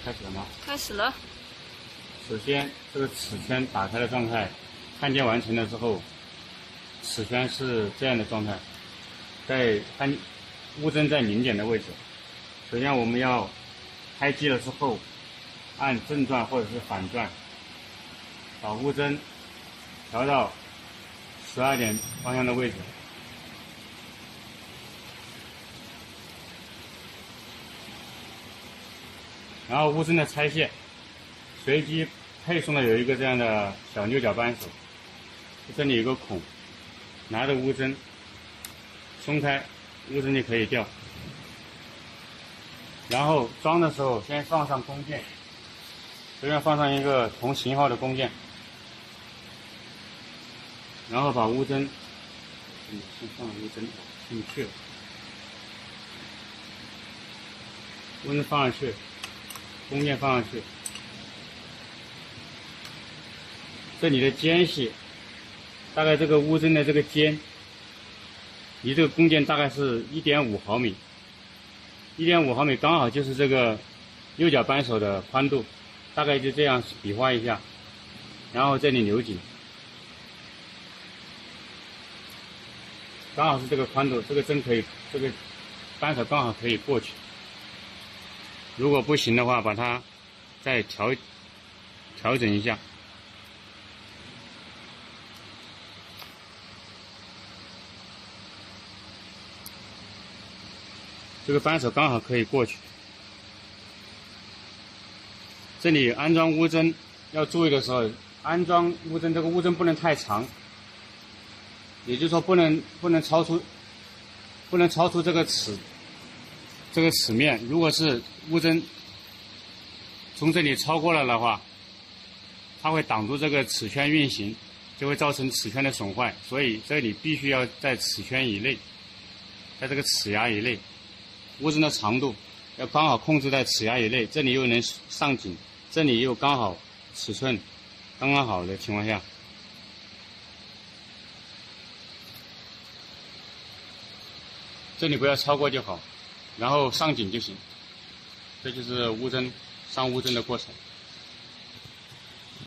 开始了吗？开始了。首先，这个齿圈打开的状态，焊接完成了之后，齿圈是这样的状态，在钨针在零点的位置。首先我们要开机了之后，按正转或者是反转，把钨针调到12点方向的位置。然后钨针的拆卸，随机配送的有一个这样的小牛角扳手，这里有个孔，拿着钨针松开，钨针就可以掉。然后装的时候先放上弓箭，随便放上一个同型号的弓箭，然后把钨针，先放钨针进去了，钨针放上去。弓箭放上去，这里的间隙，大概这个钨针的这个尖，离这个弓箭大概是1.5毫米，1.5毫米刚好就是这个右脚扳手的宽度，大概就这样比划一下，然后这里留紧，刚好是这个宽度，这个针可以，这个扳手刚好可以过去。如果不行的话，把它再调整一下。这个扳手刚好可以过去。这里安装钨针要注意的时候，安装钨针这个钨针不能太长，也就是说不能超出这个齿面。如果是钨针从这里超过了的话，它会挡住这个齿圈运行，就会造成齿圈的损坏。所以这里必须要在齿圈以内，在这个齿牙以内，钨针的长度要刚好控制在齿牙以内，这里又能上紧，这里又刚好尺寸刚刚好的情况下，这里不要超过就好，然后上紧就行。这就是钨针上钨针的过程。